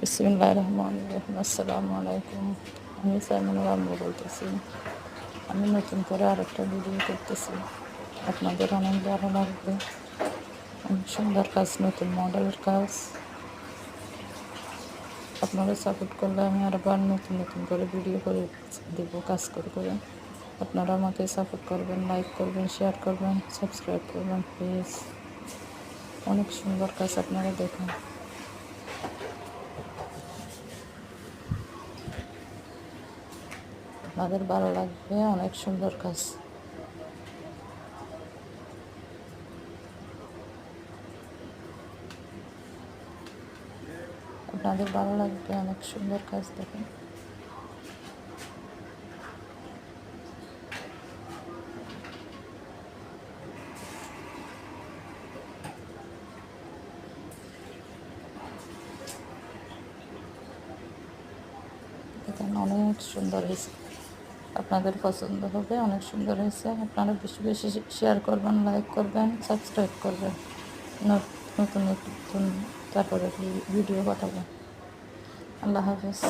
বিসমিল্লাহির রহমানির রহিম। আসসালামু আলাইকুম। আমি সাইমুনুর আম্মু বলতেছি। আমি নতুন করে আরেকটা ভিডিও করতেছি, আপনাদের অনেক ভালো লাগবে। অনেক সুন্দর কাজ, নতুন মডেলের কাজ। আপনারা সাপোর্ট করলে আমি আবার নতুন নতুন করে ভিডিও করে দেব, কাজ করে করে। আপনারা আমাকে সাপোর্ট করবেন, লাইক করবেন, শেয়ার করবেন, সাবস্ক্রাইব করবেন প্লিজ। অনেক সুন্দর কাজ, আপনারা দেখুন। আপনাদের ভালো লাগবে, অনেক সুন্দর কাজ। আপনাদের ভালো লাগবে, অনেক সুন্দর কাজ। দেখুন, দেখেন অনেক সুন্দর হয়েছে। আপনাদের পছন্দ হবে, অনেক সুন্দর হয়েছে। আপনারা বেশি বেশি শেয়ার করবেন, লাইক করবেন, সাবস্ক্রাইব করবেন। নতুন নতুন তারপরে ভিডিও পাঠাবেন। আল্লাহ হাফেজ।